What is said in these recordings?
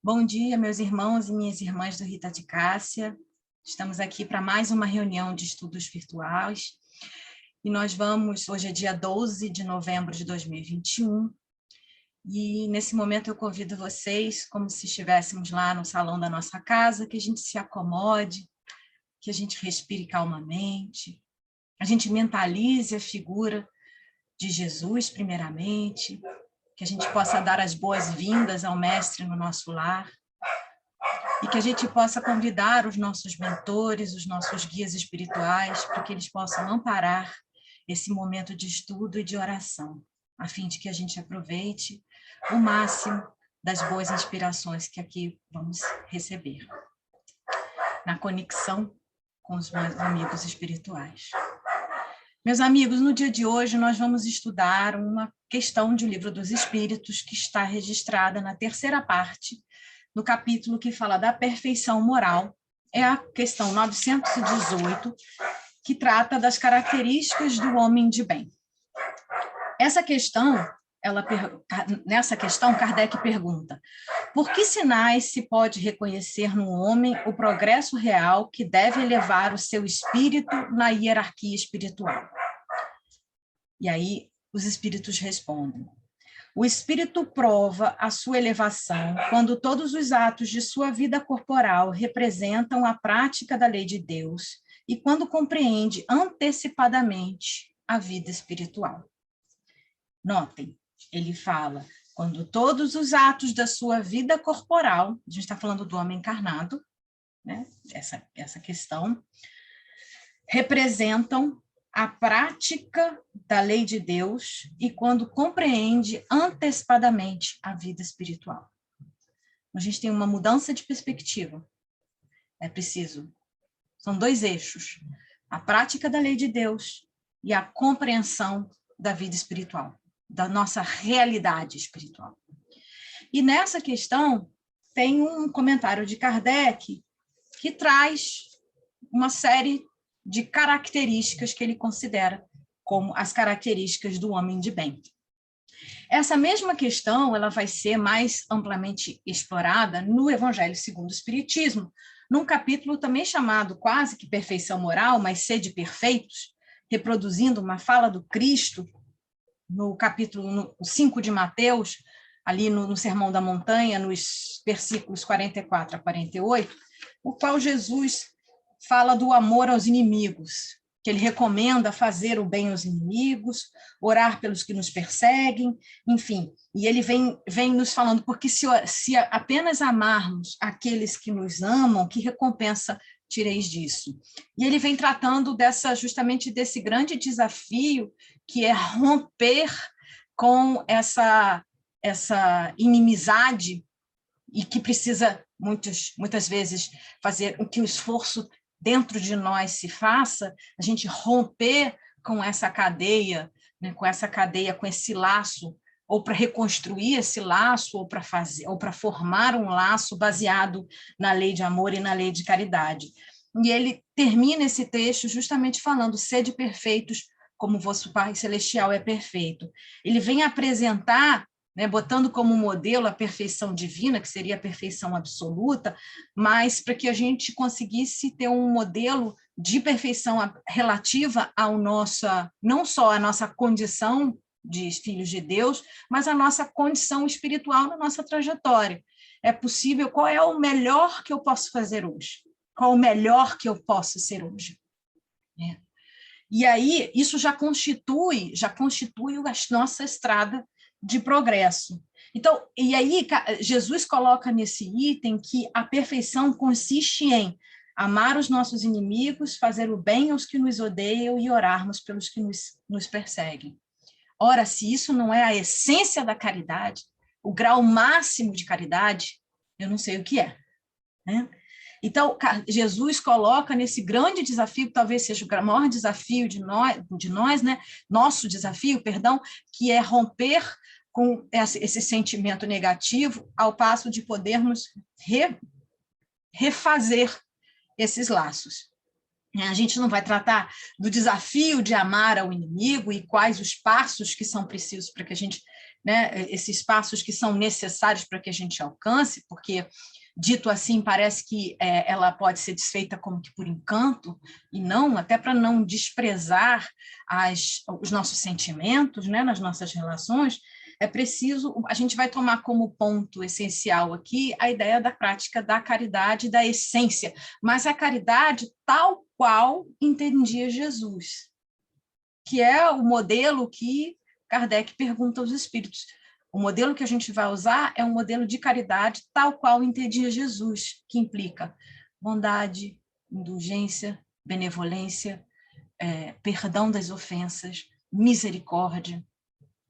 Bom dia, meus irmãos e minhas irmãs do Rita de Cássia. Estamos aqui para mais uma reunião de estudos virtuais. E nós hoje é dia 12 de novembro de 2021, e nesse momento eu convido vocês, como se estivéssemos lá no salão da nossa casa, que a gente se acomode, que a gente respire calmamente, a gente mentalize a figura de Jesus, primeiramente, que a gente possa dar as boas-vindas ao Mestre no nosso lar, e que a gente possa convidar os nossos mentores, os nossos guias espirituais, para que eles possam amparar esse momento de estudo e de oração, a fim de que a gente aproveite o máximo das boas inspirações que aqui vamos receber, na conexão com os meus amigos espirituais. Meus amigos, no dia de hoje nós vamos estudar uma questão de O Livro dos Espíritos, que está registrada na terceira parte, no capítulo que fala da perfeição moral. É a questão 918, que trata das características do homem de bem. Nessa questão, Kardec pergunta: por que sinais se pode reconhecer no homem o progresso real que deve elevar o seu espírito na hierarquia espiritual? E aí os espíritos respondem: o espírito prova a sua elevação quando todos os atos de sua vida corporal representam a prática da lei de Deus e quando compreende antecipadamente a vida espiritual. Notem, ele fala, quando todos os atos da sua vida corporal, a gente está falando do homem encarnado, né? Essa questão, representam a prática da lei de Deus e quando compreende antecipadamente a vida espiritual. A gente tem uma mudança de perspectiva. É preciso. São dois eixos: a prática da lei de Deus e a compreensão da vida espiritual, da nossa realidade espiritual. E nessa questão tem um comentário de Kardec que traz uma série de características que ele considera como as características do homem de bem. Essa mesma questão ela vai ser mais amplamente explorada no Evangelho segundo o Espiritismo, num capítulo também chamado quase que Perfeição Moral, mas Sede Perfeitos, reproduzindo uma fala do Cristo no capítulo 5 de Mateus, ali no Sermão da Montanha, nos versículos 44 a 48, o qual Jesus fala do amor aos inimigos, que ele recomenda fazer o bem aos inimigos, orar pelos que nos perseguem, enfim. E ele vem nos falando, porque se apenas amarmos aqueles que nos amam, que recompensa tireis disso? E ele vem tratando justamente desse grande desafio, que é romper com essa inimizade, e que precisa, muitas vezes, fazer com que o esforço dentro de nós se faça, a gente romper com essa cadeia, né, com esse laço, ou para reconstruir esse laço, ou para formar um laço baseado na lei de amor e na lei de caridade. E ele termina esse texto justamente falando: sede perfeitos, como vosso Pai Celestial é perfeito. Ele vem apresentar, né, botando como modelo a perfeição divina, que seria a perfeição absoluta, mas para que a gente conseguisse ter um modelo de perfeição relativa ao não só a nossa condição de filhos de Deus, mas a nossa condição espiritual na nossa trajetória. É possível? Qual é o melhor que eu posso fazer hoje? Qual o melhor que eu posso ser hoje? E aí, isso já constitui a nossa estrada de progresso. Então, e aí Jesus coloca nesse item que a perfeição consiste em amar os nossos inimigos, fazer o bem aos que nos odeiam e orarmos pelos que nos perseguem. Ora, se isso não é a essência da caridade, o grau máximo de caridade, eu não sei o que é, né? Então, Jesus coloca nesse grande desafio, que talvez seja o maior desafio de nós, né? Nosso desafio, perdão, que é romper com esse sentimento negativo, ao passo de podermos refazer esses laços. A gente não vai tratar do desafio de amar ao inimigo e quais os passos que são precisos para que a gente né, esses passos que são necessários para que a gente alcance, porque, dito assim, parece que ela pode ser desfeita como que por encanto, e não, até para não desprezar os nossos sentimentos, né, nas nossas relações, é preciso, a gente vai tomar como ponto essencial aqui a ideia da prática da caridade, da essência, mas a caridade tal qual entendia Jesus, que é o modelo que Kardec pergunta aos espíritos. O modelo que a gente vai usar é um modelo de caridade tal qual entendia Jesus, que implica bondade, indulgência, benevolência, perdão das ofensas, misericórdia,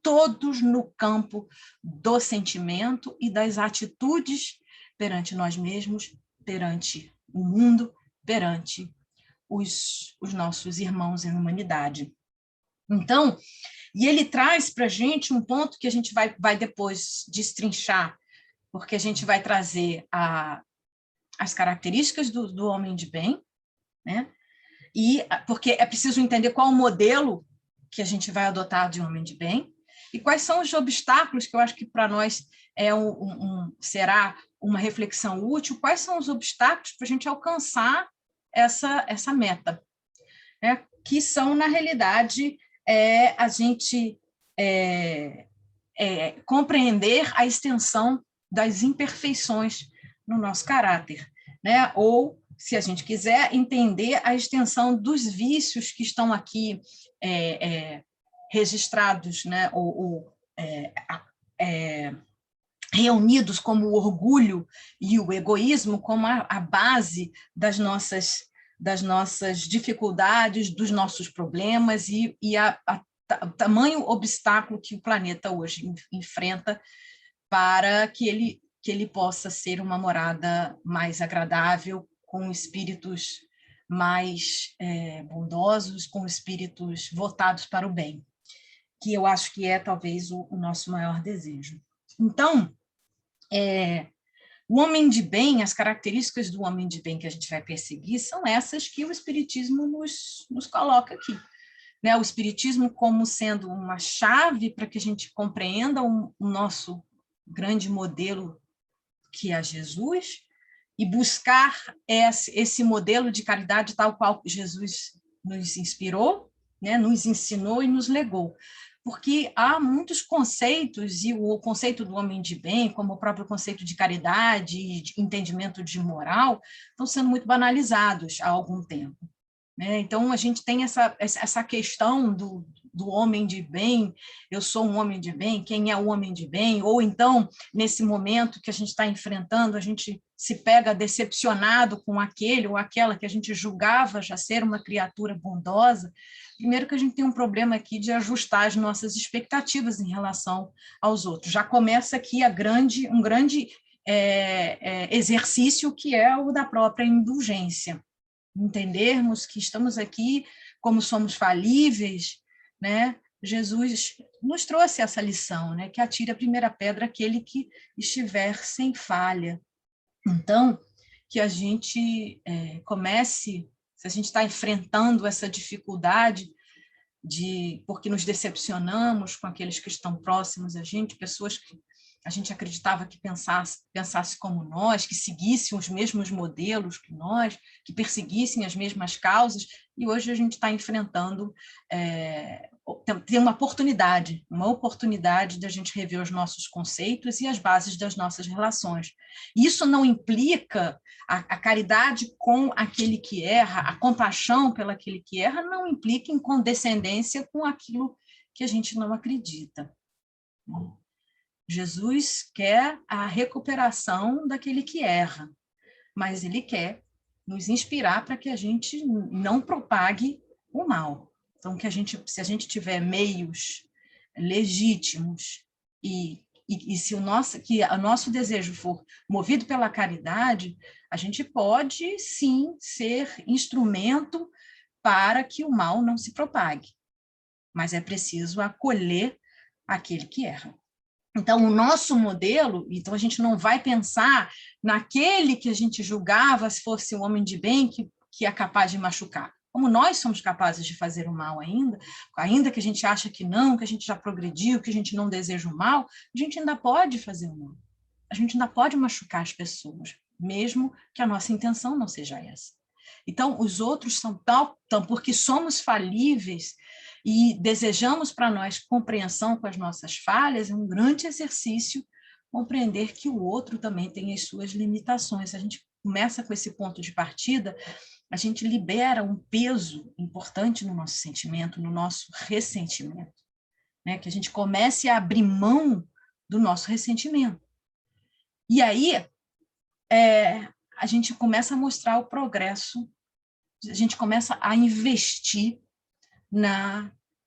todos no campo do sentimento e das atitudes perante nós mesmos, perante o mundo, perante os nossos irmãos em humanidade. Então, e ele traz para a gente um ponto que a gente vai depois destrinchar, porque a gente vai trazer as características do homem de bem, né? E porque é preciso entender qual o modelo que a gente vai adotar de homem de bem, e quais são os obstáculos, que eu acho que para nós será uma reflexão útil, quais são os obstáculos para a gente alcançar essa meta, né? Que são, na realidade, a gente compreender a extensão das imperfeições no nosso caráter, né? Ou, se a gente quiser, entender a extensão dos vícios que estão aqui registrados, né? Reunidos como o orgulho e o egoísmo como a base das nossas dificuldades, dos nossos problemas e o tamanho obstáculo que o planeta hoje enfrenta para que ele possa ser uma morada mais agradável, com espíritos mais bondosos, com espíritos votados para o bem, que eu acho que é talvez o nosso maior desejo. Então, o homem de bem, as características do homem de bem que a gente vai perseguir são essas que o Espiritismo nos coloca aqui, né? O Espiritismo como sendo uma chave para que a gente compreenda o nosso grande modelo, que é Jesus, e buscar esse modelo de caridade tal qual Jesus nos inspirou, né? Nos ensinou e nos legou. Porque há muitos conceitos, e o conceito do homem de bem, como o próprio conceito de caridade e de entendimento de moral, estão sendo muito banalizados há algum tempo, né? Então, a gente tem essa questão do homem de bem, eu sou um homem de bem, quem é o homem de bem? Ou então, nesse momento que a gente está enfrentando, a gente se pega decepcionado com aquele ou aquela que a gente julgava já ser uma criatura bondosa. Primeiro que a gente tem um problema aqui de ajustar as nossas expectativas em relação aos outros. Já começa aqui um grande exercício, que é o da própria indulgência. Entendermos que estamos aqui, como somos falíveis, né? Jesus nos trouxe essa lição, né? Que atire a primeira pedra aquele que estiver sem falha. Então, que a gente comece, se a gente está enfrentando essa dificuldade porque nos decepcionamos com aqueles que estão próximos a gente, pessoas que a gente acreditava que pensasse como nós, que seguissem os mesmos modelos que nós, que perseguissem as mesmas causas, e hoje a gente está enfrentando, tem uma oportunidade de a gente rever os nossos conceitos e as bases das nossas relações. Isso não implica a caridade com aquele que erra, a compaixão pelo aquele que erra, não implica em condescendência com aquilo que a gente não acredita. Jesus quer a recuperação daquele que erra, mas ele quer nos inspirar para que a gente não propague o mal. Então, se a gente tiver meios legítimos e se o nosso desejo for movido pela caridade, a gente pode, sim, ser instrumento para que o mal não se propague. Mas é preciso acolher aquele que erra. Então, o nosso modelo, então a gente não vai pensar naquele que a gente julgava se fosse um homem de bem que é capaz de machucar. como nós somos capazes de fazer o mal ainda que a gente acha que não, que a gente já progrediu, que a gente não deseja o mal, a gente ainda pode fazer o mal. A gente ainda pode machucar as pessoas, mesmo que a nossa intenção não seja essa. Então, os outros são tal, porque somos falíveis e desejamos para nós compreensão com as nossas falhas, é um grande exercício compreender que o outro também tem as suas limitações. A gente começa com esse ponto de partida, a gente libera um peso importante no nosso sentimento, no nosso ressentimento, né? Que a gente comece a abrir mão do nosso ressentimento. E aí, a gente começa a mostrar o progresso, a gente começa a investir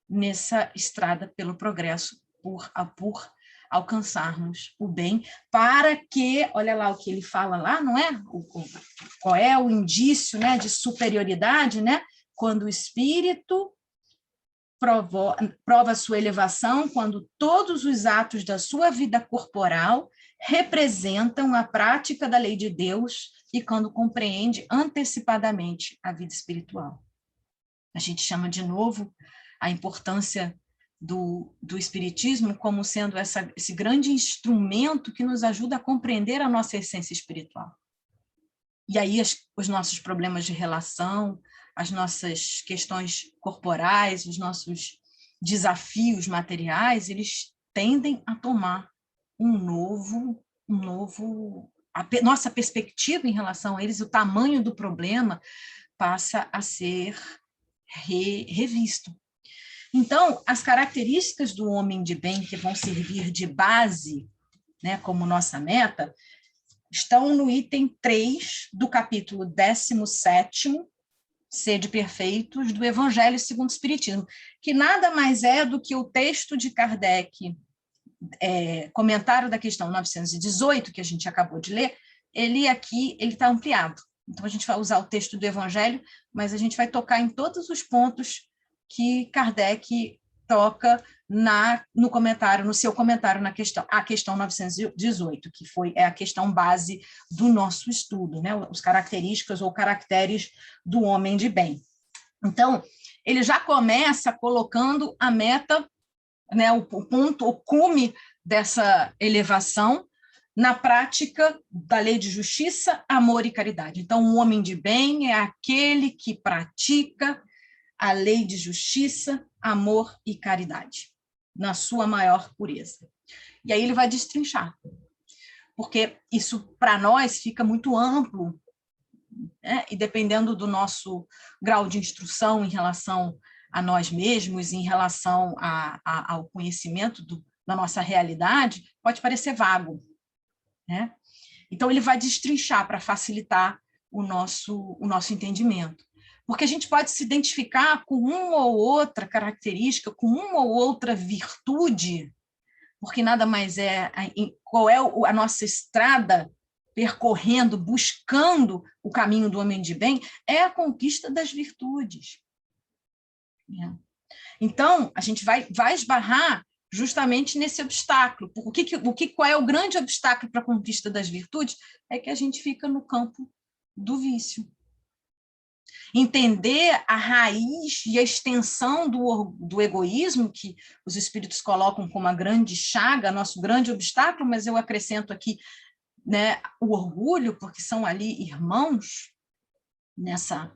nessa estrada pelo progresso, por alcançarmos o bem, para que, olha lá o que ele fala lá, não é? Qual é o indício, né, de superioridade, né? Quando o espírito prova sua elevação, quando todos os atos da sua vida corporal representam a prática da lei de Deus e quando compreende antecipadamente a vida espiritual. A gente chama de novo a importância do espiritismo como sendo esse grande instrumento que nos ajuda a compreender a nossa essência espiritual. E aí os nossos problemas de relação, as nossas questões corporais, os nossos desafios materiais, eles tendem a tomar nossa perspectiva em relação a eles, o tamanho do problema passa a ser revisto. Então, as características do homem de bem que vão servir de base, né, como nossa meta, estão no item 3 do capítulo 17º, Sede Perfeitos, do Evangelho segundo o Espiritismo, que nada mais é do que o texto de Kardec, comentário da questão 918, que a gente acabou de ler, ele está ampliado. Então, a gente vai usar o texto do Evangelho, mas a gente vai tocar em todos os pontos que Kardec toca no comentário, no seu comentário na questão 918, que é a questão base do nosso estudo, né? As características ou caracteres do homem de bem. Então, ele já começa colocando a meta, né, o ponto, o cume dessa elevação na prática da lei de justiça, amor e caridade. Então, o homem de bem é aquele que pratica a lei de justiça, amor e caridade, na sua maior pureza. E aí ele vai destrinchar, porque isso, para nós, fica muito amplo, né? E dependendo do nosso grau de instrução em relação a nós mesmos, em relação ao conhecimento da nossa realidade, pode parecer vago, né? Então, ele vai destrinchar para facilitar o nosso entendimento. Porque a gente pode se identificar com uma ou outra característica, com uma ou outra virtude, porque nada mais qual é a nossa estrada percorrendo, buscando o caminho do homem de bem, é a conquista das virtudes. Então, a gente vai esbarrar justamente nesse obstáculo. Qual é o grande obstáculo para a conquista das virtudes? É que a gente fica no campo do vício. Entender a raiz e a extensão do egoísmo, que os espíritos colocam como a grande chaga, nosso grande obstáculo, mas eu acrescento aqui, né, o orgulho, porque são ali irmãos nessa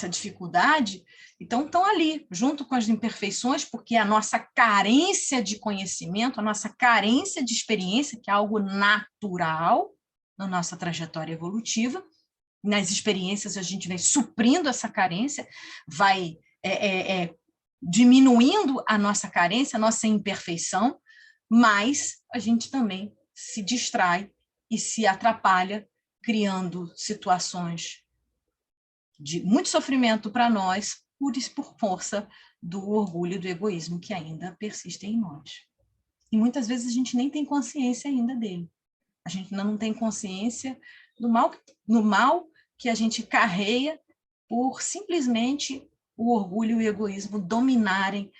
dificuldade, então estão ali, junto com as imperfeições, porque a nossa carência de conhecimento, a nossa carência de experiência, que é algo natural na nossa trajetória evolutiva, nas experiências a gente vai suprindo essa carência, vai diminuindo a nossa carência, a nossa imperfeição, mas a gente também se distrai e se atrapalha, criando situações de muito sofrimento para nós, por força do orgulho e do egoísmo que ainda persistem em nós. E muitas vezes a gente nem tem consciência ainda dele. A gente ainda não tem consciência do mal que a gente carrega por simplesmente o orgulho e o egoísmo dominarem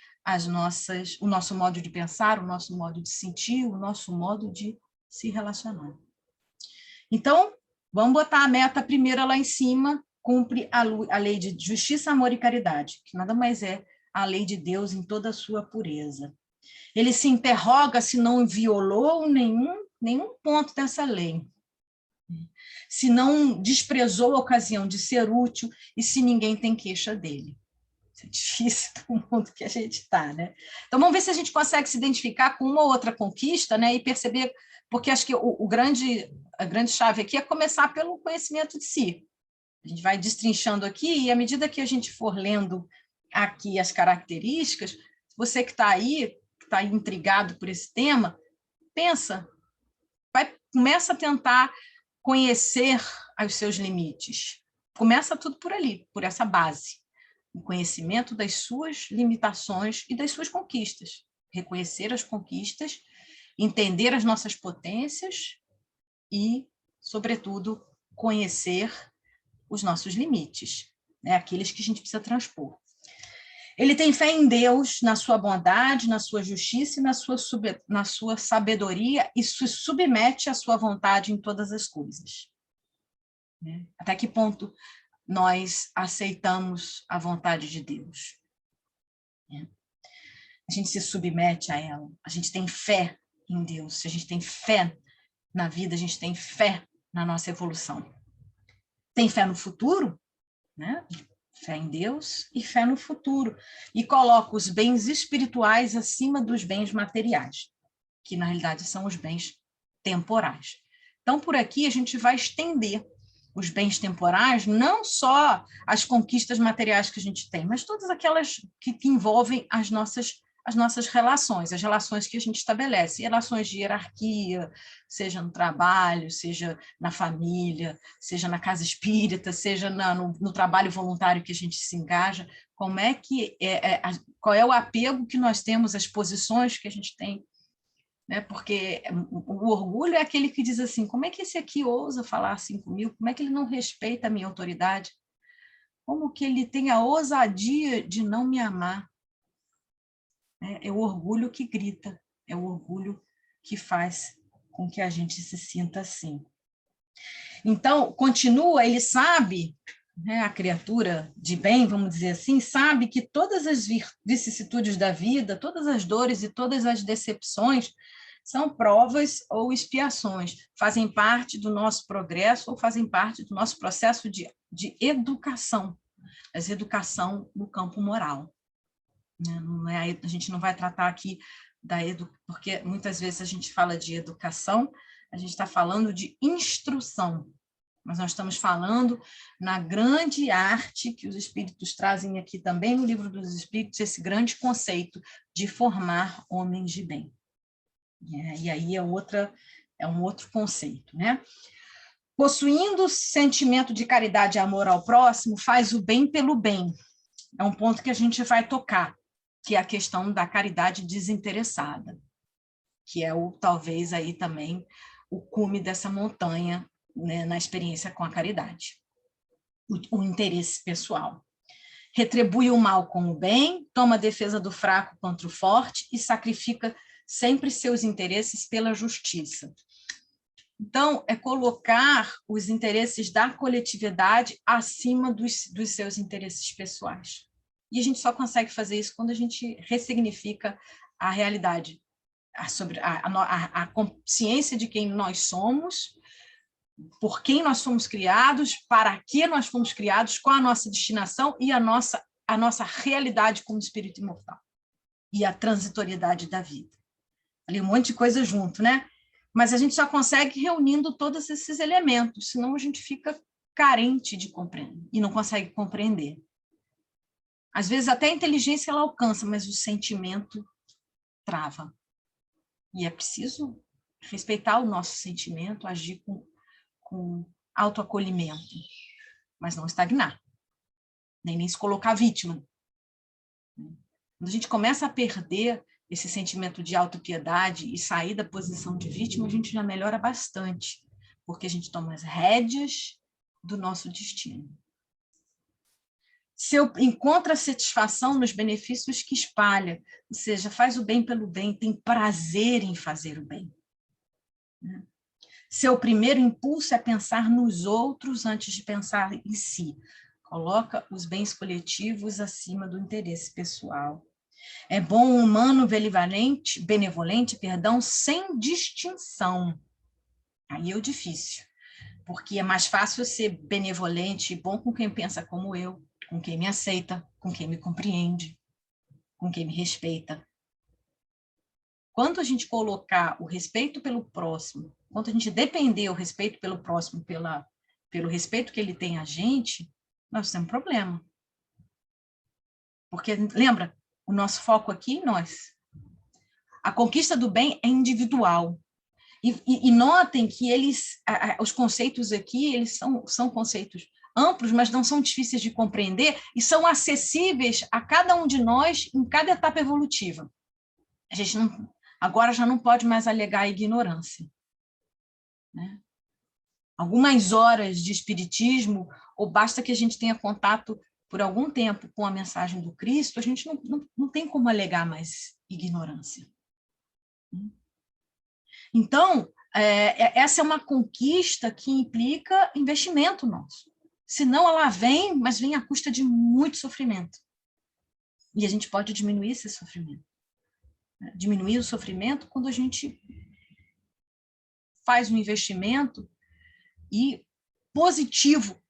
o nosso modo de pensar, o nosso modo de sentir, o nosso modo de se relacionar. Então, vamos botar a meta primeira lá em cima, cumpre a lei de justiça, amor e caridade, que nada mais é a lei de Deus em toda a sua pureza. Ele se interroga se não violou nenhum ponto dessa lei, se não desprezou a ocasião de ser útil e se ninguém tem queixa dele. Isso é difícil no mundo que a gente está, né? Então, vamos ver se a gente consegue se identificar com uma ou outra conquista, né? E perceber, porque acho que a grande chave aqui é começar pelo conhecimento de si. A gente vai destrinchando aqui, e à medida que a gente for lendo aqui as características, você que está aí intrigado por esse tema, pensa, começa a tentar conhecer os seus limites. Começa tudo por ali, por essa base. O conhecimento das suas limitações e das suas conquistas. Reconhecer as conquistas, entender as nossas potências e, sobretudo, conhecer os nossos limites, né? Aqueles que a gente precisa transpor. Ele tem fé em Deus, na sua bondade, na sua justiça e na sua sabedoria, e se submete à sua vontade em todas as coisas. Né? Até que ponto nós aceitamos a vontade de Deus? Né? A gente se submete a ela, a gente tem fé em Deus, se a gente tem fé na vida, a gente tem fé na nossa evolução. Tem fé no futuro, né? Fé em Deus e fé no futuro, e coloca os bens espirituais acima dos bens materiais, que na realidade são os bens temporais. Então, por aqui a gente vai estender os bens temporais, não só as conquistas materiais que a gente tem, mas todas aquelas que envolvem as nossas relações, as relações que a gente estabelece, relações de hierarquia, seja no trabalho, seja na família, seja na casa espírita, seja no trabalho voluntário que a gente se engaja, qual é o apego que nós temos, as posições que a gente tem, né? Porque o orgulho é aquele que diz assim, como é que esse aqui ousa falar assim comigo? Como é que ele não respeita a minha autoridade? Como que ele tem a ousadia de não me amar? É o orgulho que grita, é o orgulho que faz com que a gente se sinta assim. Então, continua, ele sabe, né, a criatura de bem, vamos dizer assim, sabe que todas as vicissitudes da vida, todas as dores e todas as decepções são provas ou expiações, fazem parte do nosso progresso ou fazem parte do nosso processo de educação, mas educação no campo moral. Não é, a gente não vai tratar aqui porque muitas vezes a gente fala de educação, a gente está falando de instrução, mas nós estamos falando na grande arte que os espíritos trazem aqui também no Livro dos Espíritos, esse grande conceito de formar homens de bem. E aí é um outro conceito, né? Possuindo o sentimento de caridade e amor ao próximo, faz o bem pelo bem. É um ponto que a gente vai tocar, que é a questão da caridade desinteressada, que é talvez aí também o cume dessa montanha, né, na experiência com a caridade, o interesse pessoal. Retribui o mal com o bem, toma a defesa do fraco contra o forte e sacrifica sempre seus interesses pela justiça. Então, é colocar os interesses da coletividade acima dos seus interesses pessoais. E a gente só consegue fazer isso quando a gente ressignifica a realidade, sobre a consciência de quem nós somos, por quem nós fomos criados, para que nós fomos criados, qual a nossa destinação e a nossa realidade como espírito imortal. E a transitoriedade da vida. Ali um monte de coisa junto, né? Mas a gente só consegue reunindo todos esses elementos, senão a gente fica carente de compreender e não consegue compreender. Às vezes até a inteligência ela alcança, mas o sentimento trava. E é preciso respeitar o nosso sentimento, agir com autoacolhimento, mas não estagnar, nem se colocar vítima. Quando a gente começa a perder esse sentimento de autopiedade e sair da posição de vítima, a gente já melhora bastante, porque a gente toma as rédeas do nosso destino. Se eu encontro a satisfação nos benefícios que espalha, ou seja, faz o bem pelo bem, tem prazer em fazer o bem. Seu primeiro impulso é pensar nos outros antes de pensar em si. Coloca os bens coletivos acima do interesse pessoal. É bom um humano benevolente, sem distinção. Aí é o difícil, porque é mais fácil ser benevolente e bom com quem pensa como eu, com quem me aceita, com quem me compreende, com quem me respeita. Quando a gente colocar o respeito pelo próximo, quando a gente depender o respeito pelo próximo pelo respeito que ele tem a gente, nós temos problema. Porque, lembra, o nosso foco aqui, nós. A conquista do bem é individual. E notem que os conceitos aqui, eles são conceitos amplos, mas não são difíceis de compreender e são acessíveis a cada um de nós em cada etapa evolutiva. A gente agora já não pode mais alegar a ignorância. Né? Algumas horas de espiritismo, ou basta que a gente tenha contato por algum tempo com a mensagem do Cristo, a gente não tem como alegar mais ignorância. Então, essa é uma conquista que implica investimento nosso. Senão ela vem, mas vem à custa de muito sofrimento. E a gente pode diminuir esse sofrimento. Diminuir o sofrimento quando a gente faz um investimento positivo.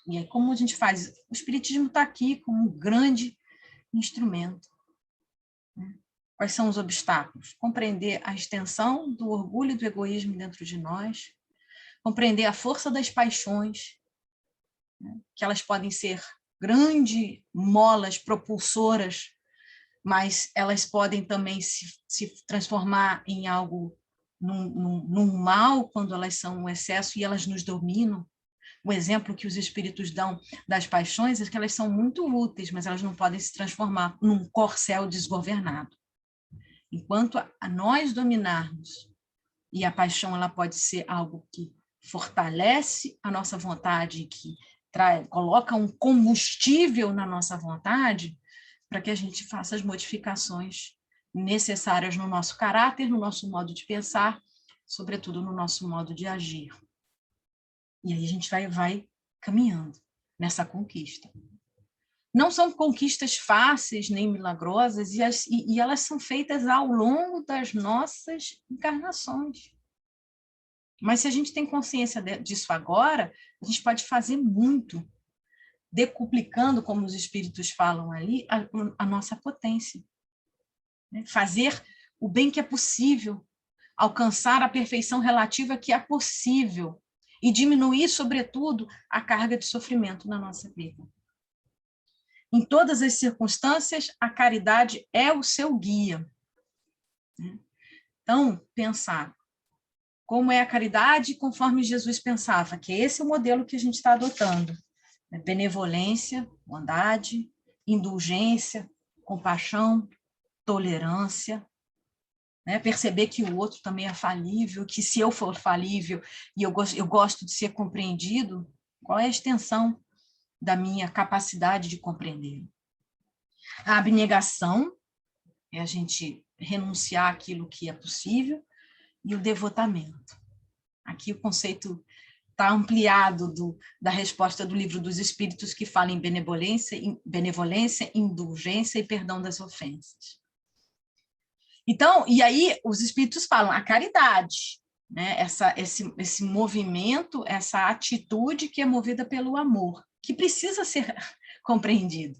E aí, como a gente faz? O Espiritismo está aqui como um grande instrumento. Quais são os obstáculos? Compreender a extensão do orgulho e do egoísmo dentro de nós, compreender a força das paixões, que elas podem ser grandes molas propulsoras, mas elas podem também se transformar em algo, num mal, quando elas são um excesso e elas nos dominam. O exemplo que os espíritos dão das paixões é que elas são muito úteis, mas elas não podem se transformar num corcel desgovernado. Enquanto a nós dominarmos, e a paixão ela pode ser algo que fortalece a nossa vontade, que coloca um combustível na nossa vontade, para que a gente faça as modificações necessárias no nosso caráter, no nosso modo de pensar, sobretudo no nosso modo de agir. E aí a gente vai caminhando nessa conquista. Não são conquistas fáceis nem milagrosas, e elas são feitas ao longo das nossas encarnações. Mas se a gente tem consciência disso agora, a gente pode fazer muito, decuplicando, como os espíritos falam ali, a nossa potência. Fazer o bem que é possível, alcançar a perfeição relativa que é possível, e diminuir, sobretudo, a carga de sofrimento na nossa vida. Em todas as circunstâncias, a caridade é o seu guia. Então, pensar como é a caridade conforme Jesus pensava, que esse é o modelo que a gente está adotando. Benevolência, bondade, indulgência, compaixão, tolerância, perceber que o outro também é falível, que se eu for falível e eu gosto de ser compreendido, qual é a extensão da minha capacidade de compreender? A abnegação é a gente renunciar àquilo que é possível, e o devotamento. Aqui o conceito está ampliado da resposta do Livro dos Espíritos, que fala em benevolência, indulgência e perdão das ofensas. Então, e aí os Espíritos falam a caridade, esse movimento, essa atitude que é movida pelo amor, que precisa ser compreendido.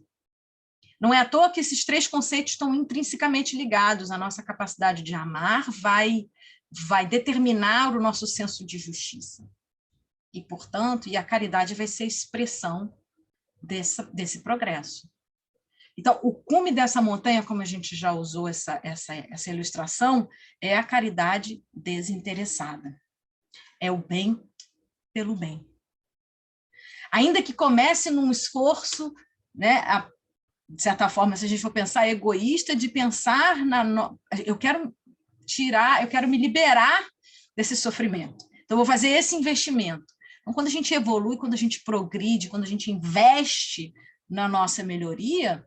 Não é à toa que esses três conceitos estão intrinsecamente ligados. A nossa capacidade de amar vai determinar o nosso senso de justiça. E, portanto, a caridade vai ser a expressão desse progresso. Então, o cume dessa montanha, como a gente já usou essa ilustração, é a caridade desinteressada. É o bem pelo bem. Ainda que comece num esforço, de certa forma, se a gente for pensar egoísta, de pensar eu quero me liberar desse sofrimento. Então, eu vou fazer esse investimento. Então, quando a gente evolui, quando a gente progride, quando a gente investe na nossa melhoria,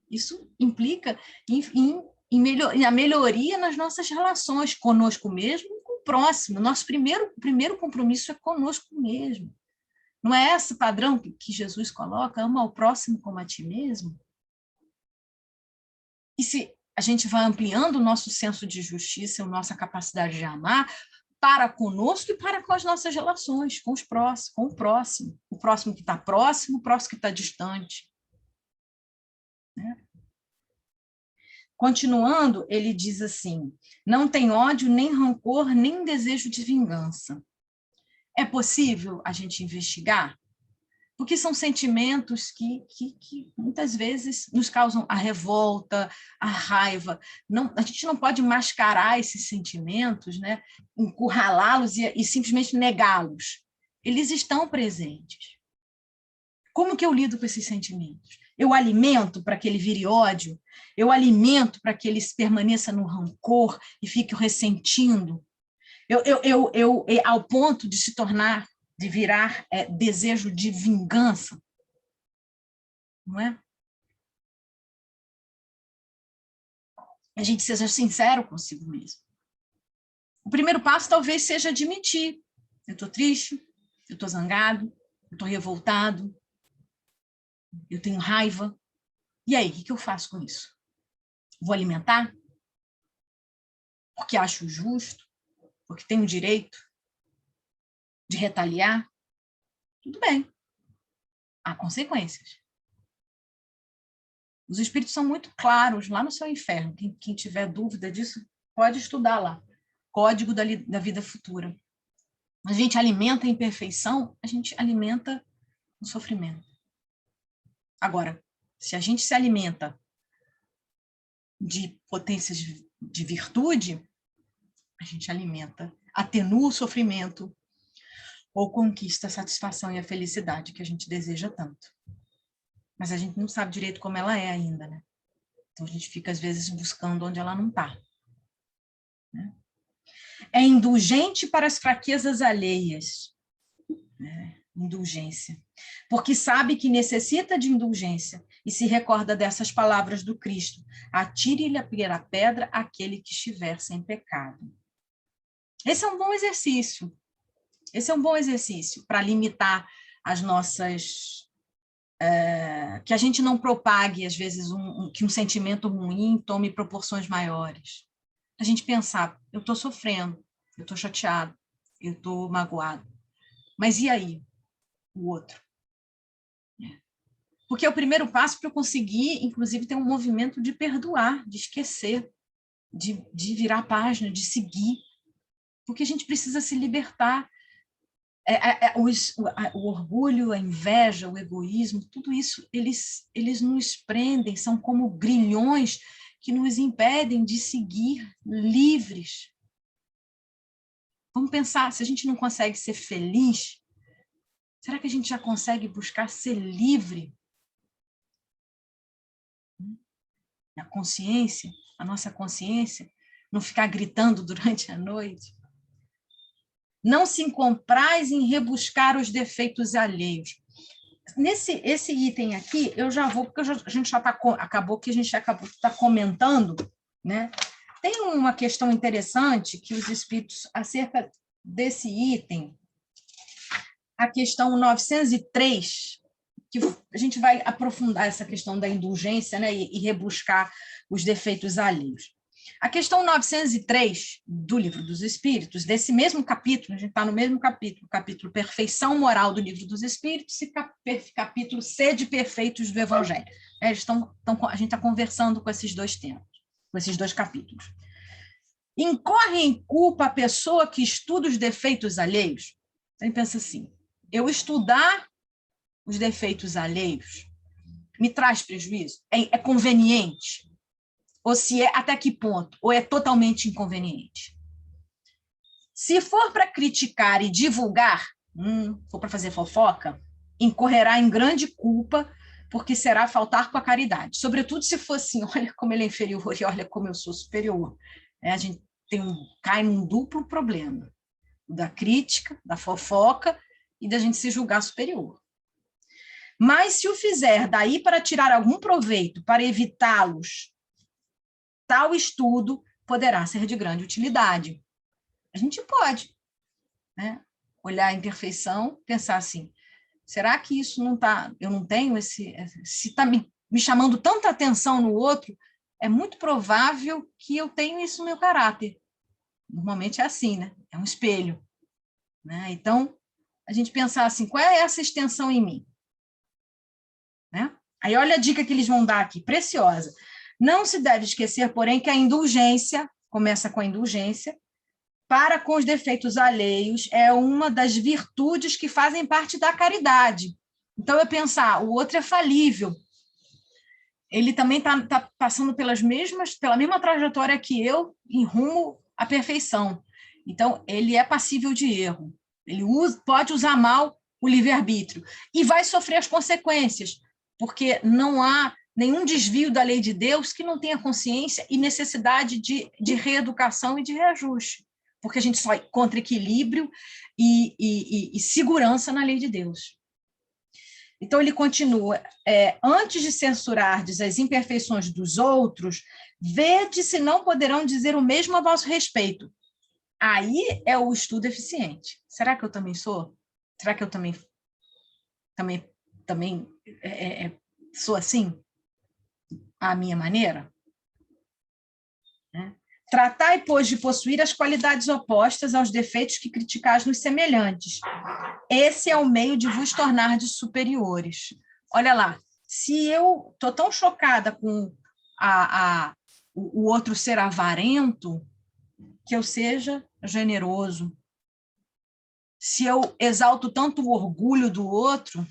isso implica em a melhoria nas nossas relações conosco mesmo e próximo. Nosso primeiro compromisso é conosco mesmo. Não é esse padrão que Jesus coloca? Ama ao próximo como a ti mesmo? E se a gente vai ampliando o nosso senso de justiça, a nossa capacidade de amar, para conosco e para com as nossas relações, com o próximo que está próximo, o próximo que está distante. Né? Continuando, ele diz assim, não tem ódio, nem rancor, nem desejo de vingança. É possível a gente investigar? Porque são sentimentos que muitas vezes nos causam a revolta, a raiva. Não, a gente não pode mascarar esses sentimentos, né? Encurralá-los e simplesmente negá-los. Eles estão presentes. Como que eu lido com esses sentimentos? Eu alimento para que ele vire ódio? Eu alimento para que ele permaneça no rancor e fique ressentindo? Ao ponto de se tornar, de virar desejo de vingança, não é? A gente seja sincero consigo mesmo. O primeiro passo talvez seja admitir. Eu estou triste, eu estou zangado, eu estou revoltado, eu tenho raiva. E aí, o que eu faço com isso? Vou alimentar? Porque acho justo? Porque tenho direito de retaliar? Tudo bem. Há consequências. Os espíritos são muito claros lá no seu inferno. Quem tiver dúvida disso, pode estudar lá. Código da vida futura. A gente alimenta a imperfeição, a gente alimenta o sofrimento. Agora, se a gente se alimenta de potências de virtude, a gente alimenta, atenua o sofrimento ou conquista a satisfação e a felicidade que a gente deseja tanto. Mas a gente não sabe direito como ela é ainda, né? Então a gente fica, às vezes, buscando onde ela não está. Né? É indulgente para as fraquezas alheias. Indulgência. Porque sabe que necessita de indulgência e se recorda dessas palavras do Cristo. Atire-lhe a primeira pedra aquele que estiver sem pecado. Esse é um bom exercício. Esse é um bom exercício para limitar as nossas... que a gente não propague, às vezes, que um sentimento ruim tome proporções maiores. A gente pensar, eu estou sofrendo, eu estou chateado, eu estou magoado. Mas e aí? O outro? Porque é o primeiro passo para eu conseguir, inclusive, ter um movimento de perdoar, de esquecer, de virar a página, de seguir. Porque a gente precisa se libertar. O orgulho, a inveja, o egoísmo, tudo isso, eles nos prendem, são como grilhões que nos impedem de seguir livres. Vamos pensar, se a gente não consegue ser feliz, será que a gente já consegue buscar ser livre? A consciência, a nossa consciência, não ficar gritando durante a noite. Não se compraz em rebuscar os defeitos alheios. Esse item aqui, eu já vou, porque a gente já acabou tá comentando, né? Tem uma questão interessante que os espíritos, acerca desse item, a questão 903, que a gente vai aprofundar essa questão da indulgência, né, e rebuscar os defeitos alheios. A questão 903 do Livro dos Espíritos, desse mesmo capítulo, a gente está no mesmo capítulo, capítulo Perfeição Moral do Livro dos Espíritos e capítulo Sede Perfeitos do Evangelho. A gente está conversando com esses dois temas, com esses dois capítulos. Incorre em culpa a pessoa que estuda os defeitos alheios? Então, pensa assim, eu estudar os defeitos alheios me traz prejuízo? É conveniente? Ou se é, até que ponto? Ou é totalmente inconveniente? Se for para criticar e divulgar, for para fazer fofoca, incorrerá em grande culpa, porque será faltar com a caridade. Sobretudo se for assim, olha como ele é inferior e olha como eu sou superior. A gente cai num duplo problema, da crítica, da fofoca e da gente se julgar superior. Mas se o fizer daí para tirar algum proveito, para evitá-los, tal estudo poderá ser de grande utilidade. A gente pode, né? Olhar a imperfeição, pensar assim, será que isso não está, eu não tenho esse, se está me chamando tanta atenção no outro, é muito provável que eu tenha isso no meu caráter. Normalmente é assim, né? É um espelho, né? Então, a gente pensar assim, qual é essa extensão em mim? Né? Aí olha a dica que eles vão dar aqui, preciosa. Não se deve esquecer, porém, que a indulgência, começa com a indulgência, para com os defeitos alheios, é uma das virtudes que fazem parte da caridade. Então, eu pensar, o outro é falível, ele também tá passando pela mesma trajetória que eu, em rumo à perfeição. Então, ele é passível de erro, ele pode usar mal o livre-arbítrio, e vai sofrer as consequências, porque não há nenhum desvio da lei de Deus que não tenha consciência e necessidade de reeducação e de reajuste, porque a gente só encontra equilíbrio e segurança na lei de Deus. Então, ele continua, antes de censurardes as imperfeições dos outros, vede se não poderão dizer o mesmo a vosso respeito. Aí é o estudo eficiente. Será que eu também sou? Será que eu também sou assim? À minha maneira? Tratai, pois, de possuir as qualidades opostas aos defeitos que criticais nos semelhantes. Esse é o meio de vos tornardes superiores. Olha lá, se eu estou tão chocada com o outro ser avarento, que eu seja generoso. Se eu exalto tanto o orgulho do outro,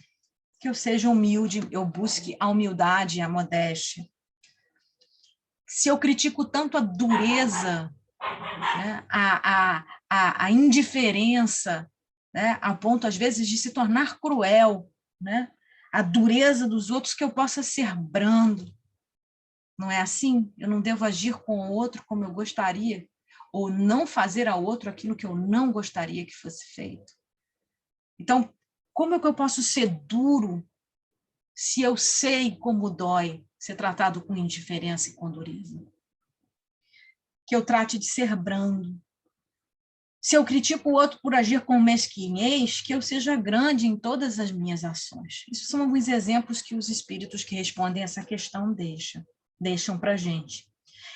que eu seja humilde, eu busque a humildade e a modéstia. Se eu critico tanto a dureza, né, a indiferença, né, a ponto, às vezes, de se tornar cruel, né, a dureza dos outros, que eu possa ser brando. Não é assim? Eu não devo agir com o outro como eu gostaria, ou não fazer ao outro aquilo que eu não gostaria que fosse feito. Então, como é que eu posso ser duro se eu sei como dói ser tratado com indiferença e com dureza? Que eu trate de ser brando. Se eu critico o outro por agir com mesquinhez, que eu seja grande em todas as minhas ações. Isso são alguns exemplos que os espíritos que respondem a essa questão deixam para a gente.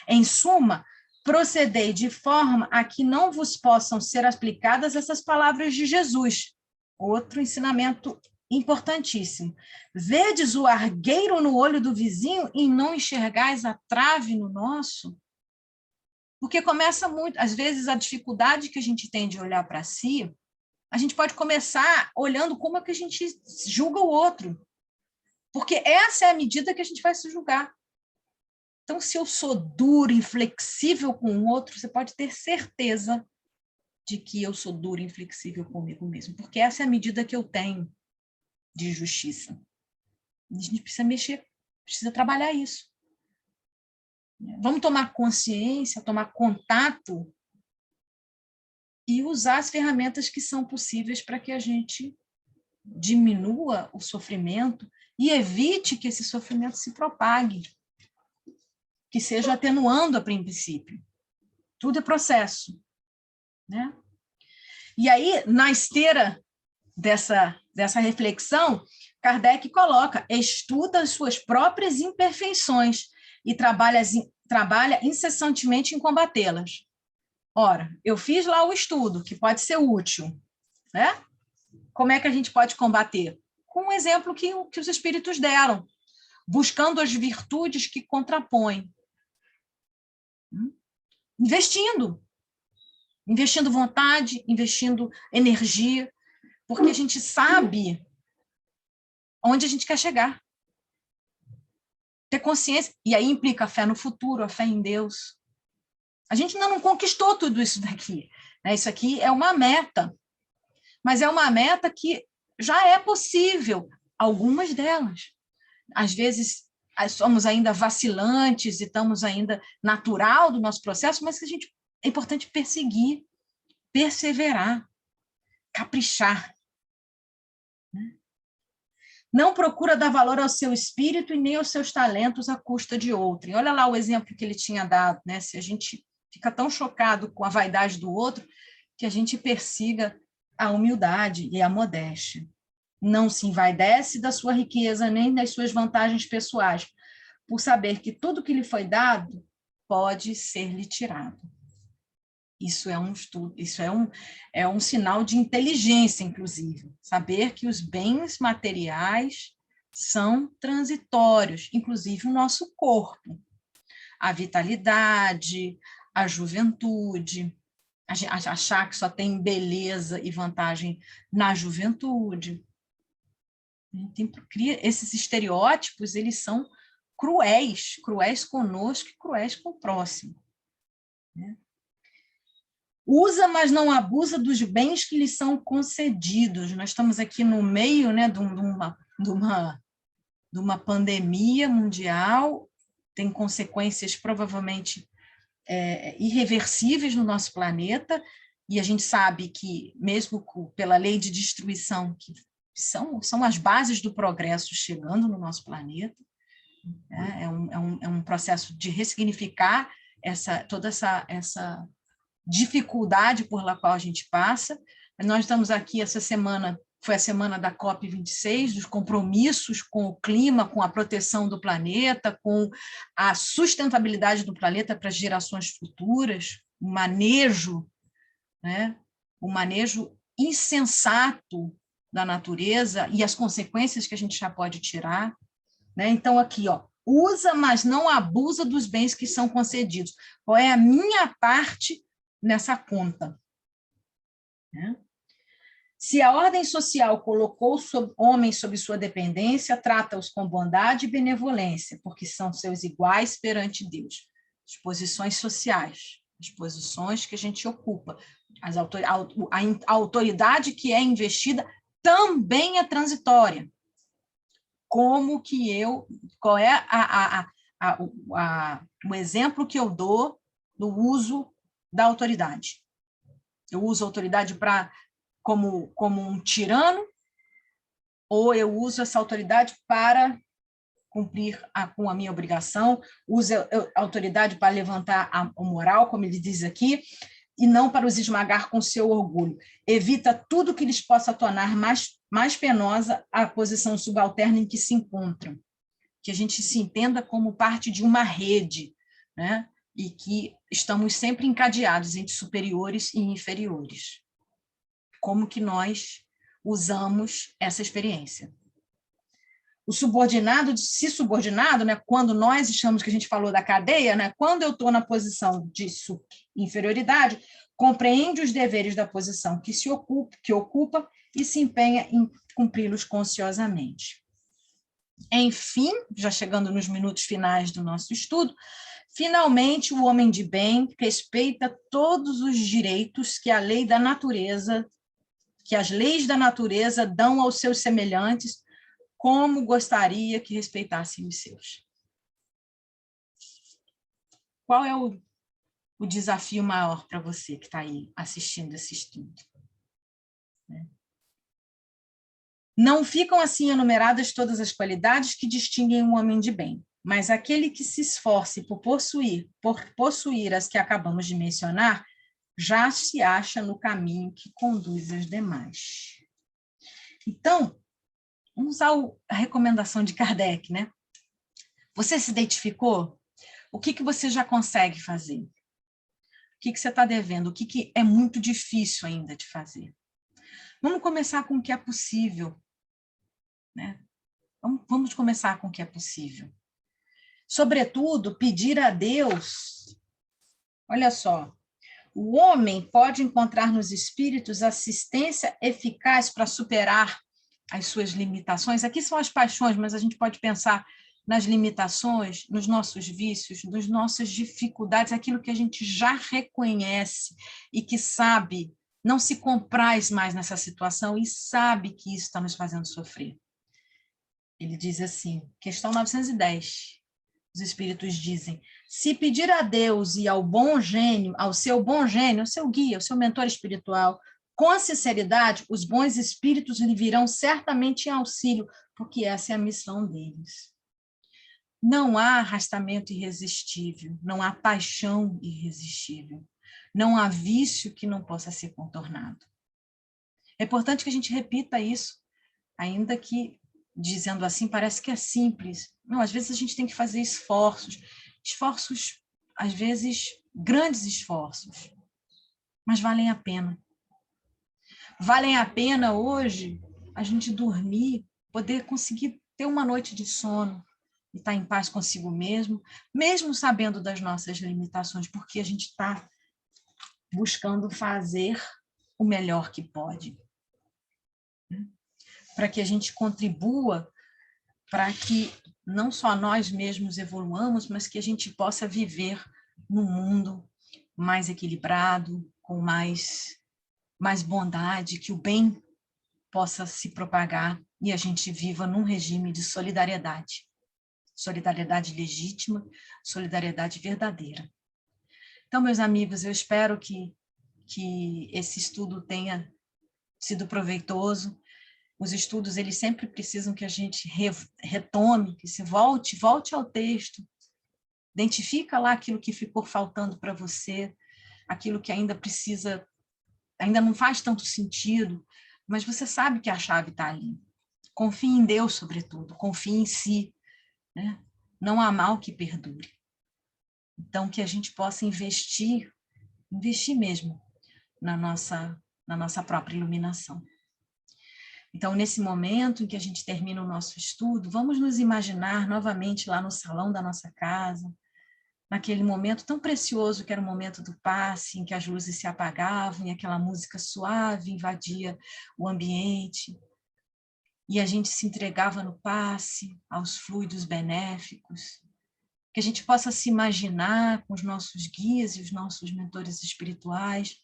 Em suma, procedei de forma a que não vos possam ser aplicadas essas palavras de Jesus. Outro ensinamento importantíssimo. Vedes o argueiro no olho do vizinho e não enxergais a trave no nosso? Porque começa muito, às vezes, a dificuldade que a gente tem de olhar para si, a gente pode começar olhando como é que a gente julga o outro. Porque essa é a medida que a gente vai se julgar. Então, se eu sou duro, inflexível com o outro, você pode ter certeza de que eu sou duro e inflexível comigo mesmo, porque essa é a medida que eu tenho de justiça. A gente precisa mexer, precisa trabalhar isso. Vamos tomar consciência, tomar contato e usar as ferramentas que são possíveis para que a gente diminua o sofrimento e evite que esse sofrimento se propague, que seja atenuando a princípio. Tudo é processo, né? E aí, na esteira dessa reflexão, Kardec coloca, estuda as suas próprias imperfeições e trabalha incessantemente em combatê-las. Ora, eu fiz lá o estudo, que pode ser útil, né? Como é que a gente pode combater? Com um exemplo que os espíritos deram, buscando as virtudes que contrapõem. Investindo vontade, investindo energia, porque a gente sabe onde a gente quer chegar. Ter consciência, e aí implica a fé no futuro, a fé em Deus. A gente ainda não conquistou tudo isso daqui, né? Isso aqui é uma meta, mas é uma meta que já é possível, algumas delas. Às vezes, somos ainda vacilantes e estamos ainda natural do nosso processo, mas que é importante perseguir, perseverar, caprichar. Não procura dar valor ao seu espírito e nem aos seus talentos à custa de outrem. Olha lá o exemplo que ele tinha dado, né? Se a gente fica tão chocado com a vaidade do outro, que a gente persiga a humildade e a modéstia. Não se envaidece da sua riqueza, nem das suas vantagens pessoais, por saber que tudo que lhe foi dado pode ser-lhe tirado. Isso é um estudo, isso é um sinal de inteligência, inclusive. Saber que os bens materiais são transitórios, inclusive o nosso corpo. A vitalidade, a juventude, achar que só tem beleza e vantagem na juventude. Esses estereótipos, eles são cruéis conosco e cruéis com o próximo. Né? Usa, mas não abusa dos bens que lhe são concedidos. Nós estamos aqui no meio, né, de uma pandemia mundial, tem consequências provavelmente irreversíveis no nosso planeta, e a gente sabe que, mesmo pela lei de destruição, que são as bases do progresso chegando no nosso planeta, né? É um processo de ressignificar toda essa dificuldade por la qual a gente passa. Nós estamos aqui essa semana, foi a semana da COP26, dos compromissos com o clima, com a proteção do planeta, com a sustentabilidade do planeta para as gerações futuras, o manejo, né? O manejo insensato da natureza e as consequências que a gente já pode tirar. Né? Então, aqui, ó, usa, mas não abusa dos bens que são concedidos. Qual é a minha parte nessa conta? Né? Se a ordem social colocou homens sob sua dependência, trata-os com bondade e benevolência, porque são seus iguais perante Deus. As posições sociais, as posições que a gente ocupa, a autoridade que é investida também é transitória. Qual é o exemplo que eu dou no uso da autoridade? Eu uso a autoridade como um tirano, ou eu uso essa autoridade para cumprir com a minha obrigação, uso a autoridade para levantar a moral, como ele diz aqui, e não para os esmagar com seu orgulho. Evita tudo que lhes possa tornar mais penosa a posição subalterna em que se encontram. Que a gente se entenda como parte de uma rede, né? E que estamos sempre encadeados entre superiores e inferiores. Como que nós usamos essa experiência? O subordinado, se subordinado, né, quando nós estamos, que a gente falou da cadeia, né, quando eu estou na posição de inferioridade, compreende os deveres da posição que ocupa e se empenha em cumpri-los consciosamente. Enfim, já chegando nos minutos finais do nosso estudo, finalmente o homem de bem respeita todos os direitos que a lei da natureza, que as leis da natureza dão aos seus semelhantes, como gostaria que respeitassem os seus. Qual é o desafio maior para você que está aí assistindo esse estudo? Não ficam assim enumeradas todas as qualidades que distinguem um homem de bem, mas aquele que se esforce por possuir as que acabamos de mencionar, já se acha no caminho que conduz as demais. Então, vamos usar a recomendação de Kardec, né? Você se identificou? O que você já consegue fazer? O que você está devendo? O que é muito difícil ainda de fazer? Vamos começar com o que é possível. Né? Vamos começar com o que é possível. Sobretudo, pedir a Deus. Olha só, o homem pode encontrar nos espíritos assistência eficaz para superar as suas limitações. Aqui são as paixões, mas a gente pode pensar nas limitações, nos nossos vícios, nas nossas dificuldades, aquilo que a gente já reconhece e que sabe, não se compraz mais nessa situação e sabe que isso está nos fazendo sofrer. Ele diz assim, questão 910, os espíritos dizem, se pedir a Deus e ao bom gênio, ao seu guia, ao seu mentor espiritual, com sinceridade, os bons espíritos lhe virão certamente em auxílio, porque essa é a missão deles. Não há arrastamento irresistível, não há paixão irresistível. Não há vício que não possa ser contornado. É importante que a gente repita isso, ainda que, dizendo assim, parece que é simples. Não, às vezes a gente tem que fazer esforços, às vezes, grandes esforços, mas valem a pena. Valem a pena hoje a gente dormir, poder conseguir ter uma noite de sono e estar em paz consigo mesmo, mesmo sabendo das nossas limitações, porque a gente está buscando fazer o melhor que pode. Para que a gente contribua para que não só nós mesmos evoluamos, mas que a gente possa viver num mundo mais equilibrado, com mais bondade, que o bem possa se propagar e a gente viva num regime de solidariedade. Solidariedade legítima, solidariedade verdadeira. Então, meus amigos, eu espero que esse estudo tenha sido proveitoso. Os estudos, eles sempre precisam que a gente retome, que se volte ao texto, identifica lá aquilo que ficou faltando para você, aquilo que ainda não faz tanto sentido, mas você sabe que a chave está ali. Confie em Deus, sobretudo, confie em si, né? Não há mal que perdure. Então, que a gente possa investir mesmo na nossa própria iluminação. Então, nesse momento em que a gente termina o nosso estudo, vamos nos imaginar novamente lá no salão da nossa casa, naquele momento tão precioso que era o momento do passe, em que as luzes se apagavam e aquela música suave invadia o ambiente, e a gente se entregava no passe aos fluidos benéficos, que a gente possa se imaginar com os nossos guias e os nossos mentores espirituais,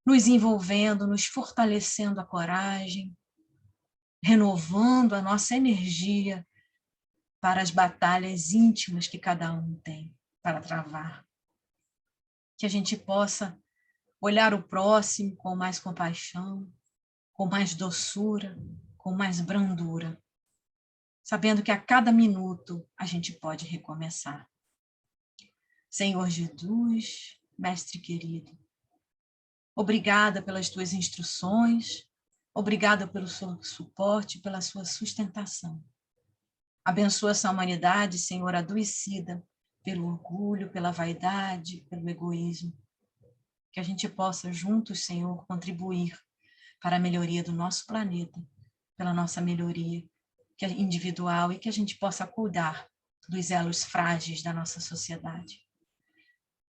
nos envolvendo, nos fortalecendo a coragem, renovando a nossa energia para as batalhas íntimas que cada um tem para travar. Que a gente possa olhar o próximo com mais compaixão, com mais doçura, com mais brandura, sabendo que a cada minuto a gente pode recomeçar. Senhor Jesus, Mestre querido, obrigada pelas tuas instruções, obrigada pelo seu suporte, pela sua sustentação. Abençoa essa humanidade, Senhor, adoecida pelo orgulho, pela vaidade, pelo egoísmo. Que a gente possa juntos, Senhor, contribuir para a melhoria do nosso planeta, pela nossa melhoria individual e que a gente possa cuidar dos elos frágeis da nossa sociedade.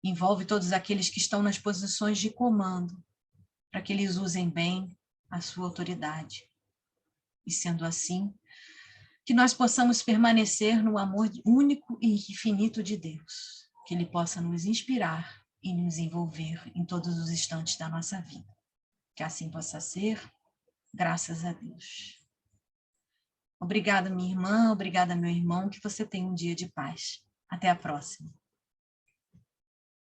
Envolve todos aqueles que estão nas posições de comando, para que eles usem bem a sua autoridade. E sendo assim, que nós possamos permanecer no amor único e infinito de Deus, que Ele possa nos inspirar e nos envolver em todos os instantes da nossa vida. Que assim possa ser, graças a Deus. Obrigada, minha irmã, obrigada, meu irmão, que você tenha um dia de paz. Até a próxima.